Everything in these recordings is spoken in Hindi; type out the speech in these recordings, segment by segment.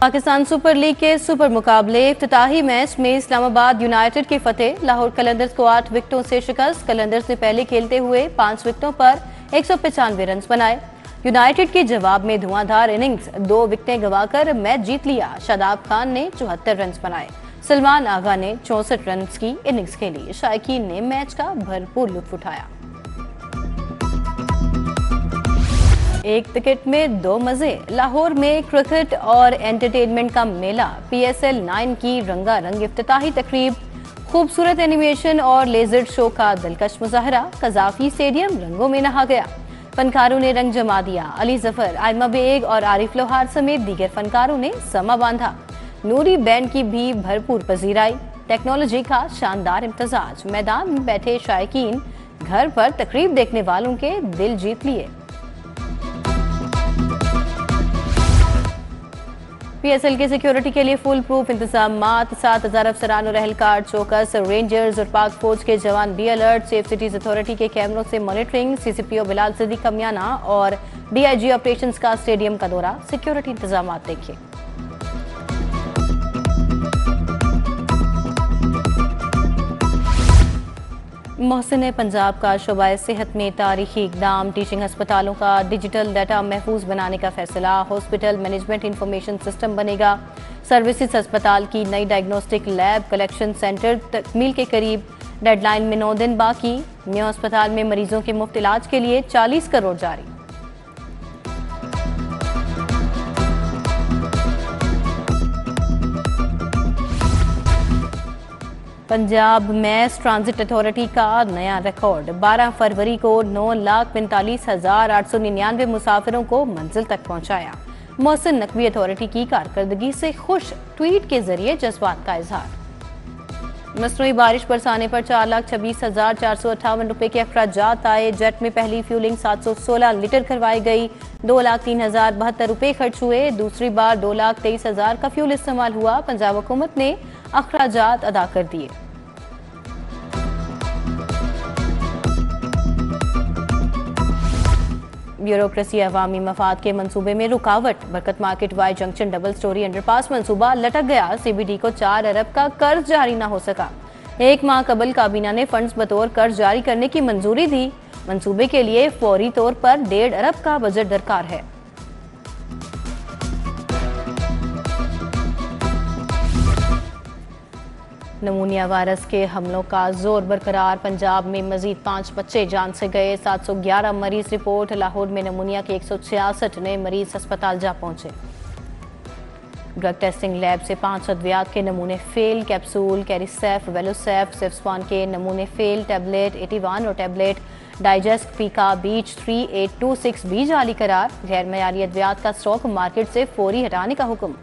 पाकिस्तान सुपर लीग के सुपर मुकाबले इफ्तिताही मैच में इस्लामाबाद यूनाइटेड की फतेह। लाहौर कलंदर्स को 8 विकेटों से शिकस्त। कलंदर्स ने पहले खेलते हुए 5 विकेटों पर 195 रन बनाए। यूनाइटेड के जवाब में धुआंधार इनिंग्स, 2 विकेटें गंवाकर मैच जीत लिया। शादाब खान ने 74 रन बनाए। सलमान आगा ने 64 रन की इनिंग्स खेली। शायकीन ने मैच का भरपूर लुत्फ उठाया। एक विकेट में 2 मजे। लाहौर में क्रिकेट और एंटरटेनमेंट का मेला। PSL 9 की रंगारंग इफ्तिताही तकरीब, खूबसूरत एनिमेशन और लेजर शो का दिलकश मुजाहरा। कजाफी स्टेडियम रंगों में नहा गया। फनकारों ने रंग जमा दिया। अली जफर, आयमा बेग और आरिफ लोहार समेत दीगर फनकारों ने समा बांधा। नूरी बैंड की भी भरपूर पजीराई। टेक्नोलॉजी का शानदार इम्तजाज। मैदान में बैठे शायकीन घर पर तकरीब देखने वालों के दिल जीत लिए। PSL की सिक्योरिटी के लिए फुल प्रूफ इंतजाम। 7,000 अफसरान और एहलकार चौकस। रेंजर्स और पाक फौज के जवान भी अलर्ट। सेफ सिटीज अथॉरिटी के कैमरों से मॉनिटरिंग। CCPO बिलाल सिद्दीक कमियाना और DIG ऑपरेशंस का स्टेडियम का दौरा। सिक्योरिटी इंतजाम देखिए। मोहसिन पंजाब का शोबा सेहत में तारीखी इकदाम। टीचिंग अस्पतालों का डिजिटल डाटा महफूज बनाने का फैसला। हॉस्पिटल मैनेजमेंट इंफॉर्मेशन सिस्टम बनेगा। सर्विसेज अस्पताल की नई डायग्नोस्टिक लैब कलेक्शन सेंटर तकमील के करीब। डेडलाइन में 9 दिन बाकी। मेयो अस्पताल में मरीजों के मुफ्त इलाज के लिए 40 करोड़ जारी। पंजाब मैस ट्रांजिट अथॉरिटी का नया रिकॉर्ड। 12 फरवरी को 9,45,899 मुसाफिरों को मंजिल तक पहुंचाया। मोहसिन नकवी अथॉरिटी की कारकर्दगी से खुश, ट्वीट के जरिए जज्बात का इजहार। मसनूई बारिश बरसाने पर 4,26,458 रुपए के अखराजात आए। जेट में पहली फ्यूलिंग 716 लीटर करवाई गई। 2,03,072 रुपए खर्च हुए। दूसरी बार 2,23,000 का फ्यूल इस्तेमाल हुआ। पंजाब हुकूमत ने अखराजात अदा कर दिए। ब्यूरोक्रेसी अवामी मफाद के मंसूबे में रुकावट। Barkat market Y junction double storey underpass मंसूबा लटक गया। CBD को 4 अरब का कर्ज जारी न हो सका। 1 माह कबल काबीना ने फंड्स बतौर कर्ज जारी करने की मंजूरी दी। मंसूबे के लिए फौरी तौर पर 1.5 अरब का बजट दरकार है। नमूनिया वायरस के हमलों का जोर बरकरार। पंजाब में मजीद 5 बच्चे जान से गए। 711 मरीज रिपोर्ट। लाहौर में नमूनिया के 166 नए मरीज अस्पताल जा पहुंचे। ड्रग टेस्टिंग लैब से 5 अद्वियात के नमूने फेल। कैप्सूल, कैरिसेफ, वेलोसेफ, सिफ्सवान के नमूने फेल। टैबलेट 81 और टैबलेट डाइजेस्ट पीका बीच 3826 भी जाली करार। गैर मयारी अद्वियात का स्टॉक मार्केट से फौरी हटाने का हुक्म।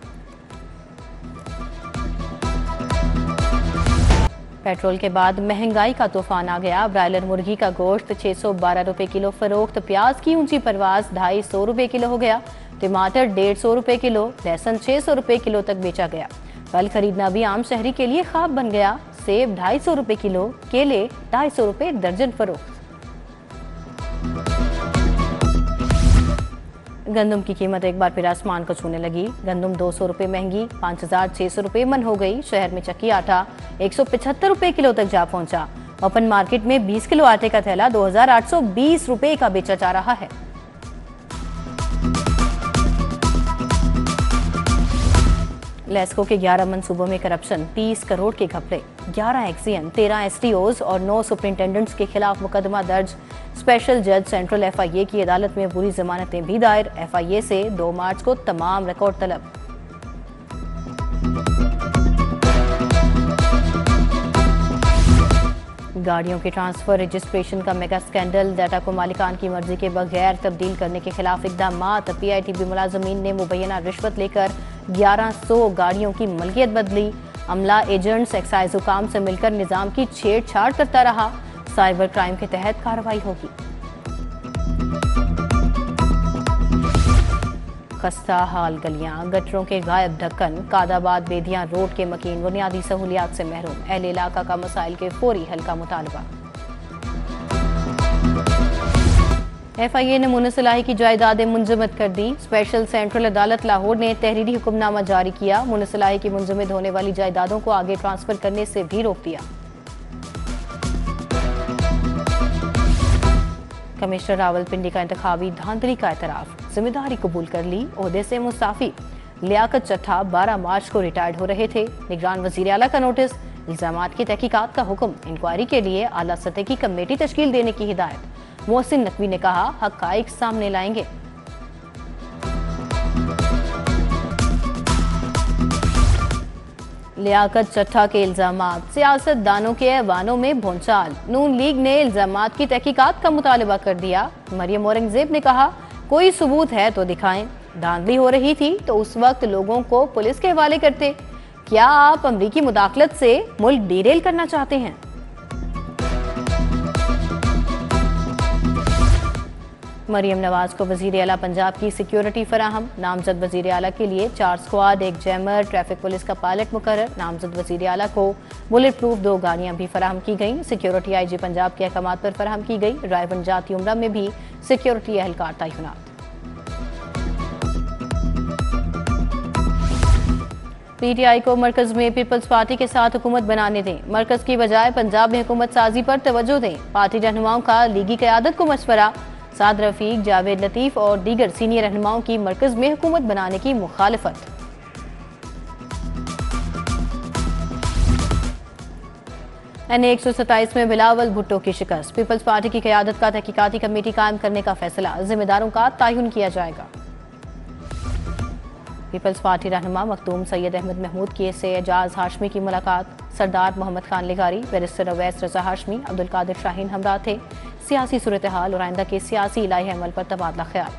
पेट्रोल के बाद महंगाई का तूफान आ गया। ब्रायलर मुर्गी का गोश्त 612 रुपए किलो फरोख्त। प्याज की ऊंची परवाज 250 रुपए किलो हो गया। टमाटर 150 रुपए किलो। लहसुन 600 रुपए किलो तक बेचा गया। फल खरीदना भी आम शहरी के लिए ख्वाब बन गया। सेब 250 रुपए किलो। केले 250 रुपए दर्जन फरोख्त। गंदम की कीमत एक बार फिर आसमान को छूने लगी। गंदम 200 रुपए महंगी 5,600 रुपए मन हो गई। शहर में चक्की आटा 175 रुपए किलो तक जा पहुंचा। ओपन मार्केट में 20 किलो आटे का थैला 2,820 रुपए का बेचा जा रहा है। लेस्को के 11 मंसूबों में करप्शन, 30 करोड़ के घपले। 11 एक्सियन, 13 STOs और 9 सुपरिंटेंडेंट्स के खिलाफ मुकदमा दर्ज। स्पेशल जज सेंट्रल FIA की अदालत में बुरी जमानतें भी दायर। FIA से 2 मार्च को तमाम रिकॉर्ड तलब। गाड़ियों के ट्रांसफर रजिस्ट्रेशन का मेगा स्कैंडल। डाटा को मालिकान की मर्जी के बगैर तब्दील करने के खिलाफ इकदाम। PITB मुलाजमीन ने मुबैना रिश्वत लेकर 1100 गाड़ियों की मलकियत बदली। अमला एजेंट्स एक्साइज हुकाम से मिलकर निजाम की छेड़छाड़ करता रहा। साइबर क्राइम के तहत कार्रवाई होगी। खस्ता हाल गलियां, गटरों के गायब ढक्कन। कादाबाद बेदियां रोड के मकीन बुनियादी सहूलियात से महरूम। अहले इलाका का मसाइल के फौरी हल का मुतालबा। FIA ने मुनसलाही की जायदादें मुंजमद कर दी। स्पेशल सेंट्रल अदालत लाहौर ने तहरीरी हुक्मनामा जारी किया। मुनसलाही की मुंजमद होने वाली जायदादों को आगे ट्रांसफर करने से भी रोक दिया। कमिश्नर रावलपिंडी का इंतखाबी धांधली का एतराफ, जिम्मेदारी कबूल कर ली, ओहदे से मुस्ताफी। लियाकत चट्टा 12 मार्च को रिटायर्ड हो रहे थे। निगरान वजीर आला का नोटिस, इल्जामात की तहकीकात का हुक्म, इंक्वायरी के लिए आला सतह की कमेटी तश्कील देने की हिदायत। मोहसिन नकवी ने कहा, हक़ाइक़ सामने लाएंगे। लियाकत चट्टा के इल्जामात, सियासतदानों के ऐवानों में भौंचाल। नून लीग ने इल्जामात की तहकीकात का मुतालबा कर दिया। मरियम औरंगजेब ने कहा, कोई सबूत है तो दिखाएं। धांधली हो रही थी तो उस वक्त लोगों को पुलिस के हवाले करते। क्या आप अमरीकी मुदाखलत से मुल्क डीरेल करना चाहते हैं? मरियम नवाज को वजीर आला पंजाब की सिक्योरिटी फराहम। नामजद वजीर आला के लिए 4 स्क्वाड, 1 जैमर, ट्रैफिक पुलिस का पायलट मुकर्रर। नामजद वजीर आला को बुलेट प्रूफ 2 गाड़ियां भी फराहम की गई। सिक्योरिटी IG पंजाब के अहकामात पर फराहम की गई। रायवन जाती उमरा में भी सिक्योरिटी एहलकार तैनात। PTI को मरकज में पीपल्स पार्टी के साथ हुकूमत बनाने दें। मरकज की बजाय पंजाब में हुकूमत साजी पर तवज्जो दें। पार्टी रहनुमाओं का लीगी क़यादत को मशवरा। साद रफीक, जावेद लतीफ और दीगर सीनियर रहनुमाओं की मरकज में हुकूमत बनाने की मुखालफत। NA 127 में बिलावल भुट्टो की शिकस्त। पीपल्स पार्टी की क़यादत का तहकीकाती कमेटी कायम करने का फैसला, जिम्मेदारों का तयन किया जाएगा। पीपल्स पार्टी रहनुमा मखदूम सैयद अहमद महमूद की से एजाज हाशमी की मुलाकात। सरदार मोहम्मद खान लिगारी, बैरिस्टर अवैस रजा हाशमी, अब्दुल कादिर शाहीन हमरा थे। सियासी सूरत हाल और आइंदा के सियासी इलाही अमल पर तबादला ख्याल।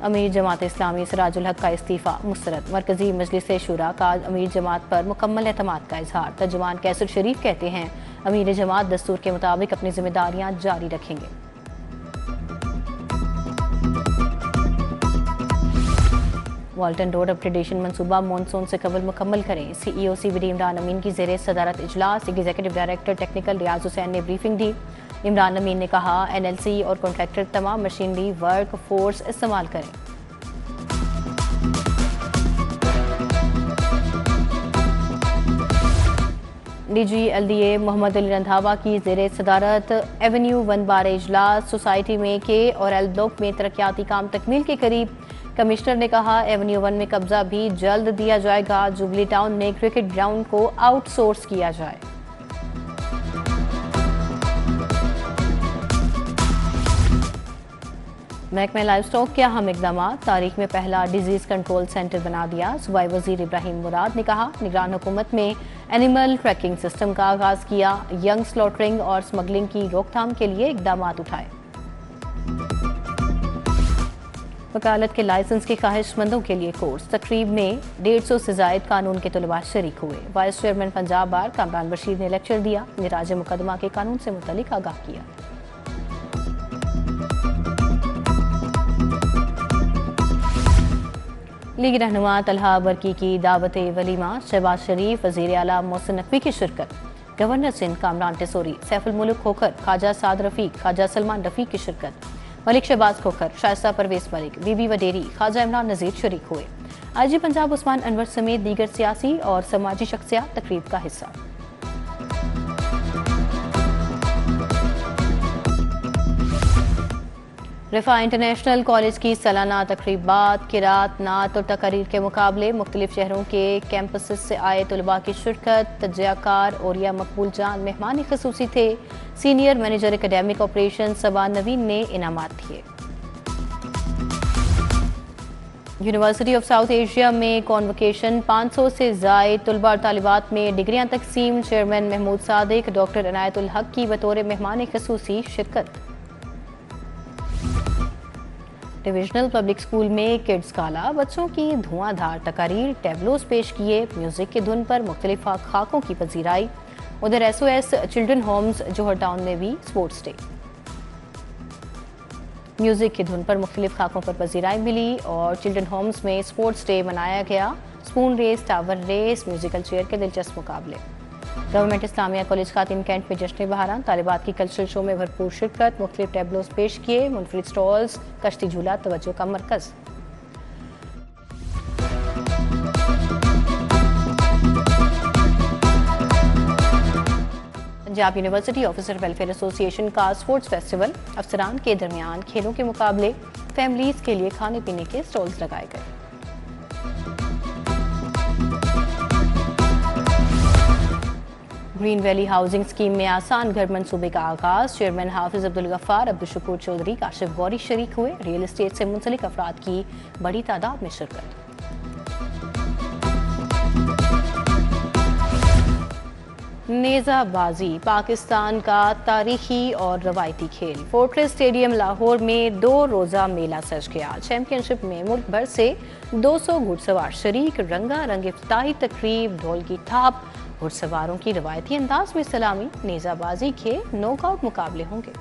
अमीर जमात इस्लामी सिराजुल हक का इस्तीफा मुस्तरद। मरकजी मजलिस शूरा का अमीर जमात पर मुकम्मल एतमाद का इजहार। तर्जुमान कैसर शरीफ कहते हैं, अमीर जमात दस्तूर के मुताबिक अपनी जिम्मेदारियां जारी रखेंगे। वाल्टन रोड अपग्रेडेशन मंसूबा मानसून से कबल मुकम्मल करें। CEO CBD इमरान अमीन की ज़ेरे सदारत इजलास। एग्जीक्यूटिव डायरेक्टर टेक्निकल रियाज हुसैन ने ब्रीफिंग दी। इमरान अमीन ने कहा, NLC और कॉन्ट्रैक्टर तमाम मशीनरी वर्क फोर्स इस्तेमाल करें। DG LDA मोहम्मद अली रंधावा की ज़ेरे सदारत एवेन्यू 1 बार इजलास। सोसाइटी में K और L ब्लॉक में तरक्याती काम तकमील के करीब। कमिश्नर ने कहा, एवेन्यू 1 में कब्जा भी जल्द दिया जाएगा। जुबली टाउन में क्रिकेट ग्राउंड को आउटसोर्स किया जाए। महकमा लाइव स्टॉक के अहम इकदाम। तारीख में पहला डिजीज कंट्रोल सेंटर बना दिया। सूबाई वजीर इब्राहिम मुराद ने कहा, निगरान हुकूमत में एनिमल ट्रैकिंग सिस्टम का आगाज किया। यंग स्लॉटरिंग और स्मगलिंग की रोकथाम के लिए इकदाम उठाए। वकालत के लाइसेंस के ख्वाहिशमंदों के लिए कोर्स। तकरीब में 150 से जायद कानून के तलबा शरीक हुए। वाइस चेयरमैन पंजाब बार कामरान बशीर ने लेक्चर दिया। निराज मुकदमा के कानून से मुतल्लिक आगाह किया। लीग रहनुमा तलहा बरकी की दावत वलीमा। शहबाज शरीफ, वजीर आला मोहसिन नकवी की शिरकत। गवर्नर सिंध कामरान टिसोरी, सैफुल मुल्क खोखर, ख्वाजा साद रफीक, ख्वाजा सलमान रफीक की शिरकत। मलिक शहबाज खोखर, शाइस्ता परवेज मलिक, बीबी वडेरी, ख्वाजा इमरान नजीर शरीक हुए। IG पंजाब उस्मान अनवर समेत दीगर सियासी और समाजी शख्सियात तकरीब का हिस्सा। रिफा इंटरनेशनल कॉलेज की सालाना तकरीबात, किरात, नात और तकारीर के मुकाबले। मुख्तलिफ शहरों के कैंपस से आए तलबा की शिरकत। तजयाकार ओरिया मकबूल जान मेहमान खसूसी थे। सीनियर मैनेजर एकेडमिक ऑपरेशन सबा नवीन ने इनामात दिए। यूनिवर्सिटी ऑफ साउथ एशिया में कॉन्वोकेशन। 500 से जायद तलबा और तालिबात में डिग्रियां तकसीम। चेयरमैन महमूद सादिक, डॉक्टर इनायतुल हक की बतौर मेहमान खसूसी शिरकत। डिविजनल पब्लिक स्कूल में किड्स गाला। बच्चों की धुआंधार तकारीर, टैबलोस पेश किए। म्यूजिक की धुन पर मुख्तलिफ खाकों की पजीराई। उधर SOS चिल्ड्रन होम्स जोहर टाउन में भी स्पोर्ट्स डे। म्यूजिक की धुन पर मुख्तलिफ खाकों पर पजीराई मिली और चिल्ड्रन होम्स में स्पोर्ट्स डे मनाया गया। Spoon race, tower race, musical chair के दिलचस्प मुकाबले। गवर्नमेंट इस्लामिया कॉलेज खातिन कैंट में जश्न बहारान, तालिबात की कल्चरल शो में भरपूर शिरकत, मुख्तलिफ टेबलोस पेश किए, मुनफरिद स्टॉल्स, कश्ती झूला तवज्जो का मरकज। Punjab university officer welfare association का स्पोर्ट्स फेस्टिवल, अफसरान के दरमियान खेलों के मुकाबले, फैमिलीज के लिए खाने पीने के स्टॉल्स लगाए गए। ग्रीन वैली हाउसिंग स्कीम में आसान घर मंसूबे का आगाज, चेयरमैन हाफिज अब्दुल गफ्फार, अब्दुल शकूर चौधरी, काशिफ गौरी शरीक हुए, रियल एस्टेट से मुंसलिक अफराद की बड़ी तादाद में शिरकत। नेज़ाबाजी पाकिस्तान का तारीखी और रवायती खेल, फोर्ट्रेस स्टेडियम लाहौर में 2 रोज़ा मेला सज गया। चैंपियनशिप में मुल्क भर से 200 घुड़सवार शरीक, रंगारंग इफ्तिताही तकरीब, ढोल की थाप, घुड़सवारों की रवायती अंदाज में सलामी, नेज़ाबाजी के नॉकआउट मुकाबले होंगे।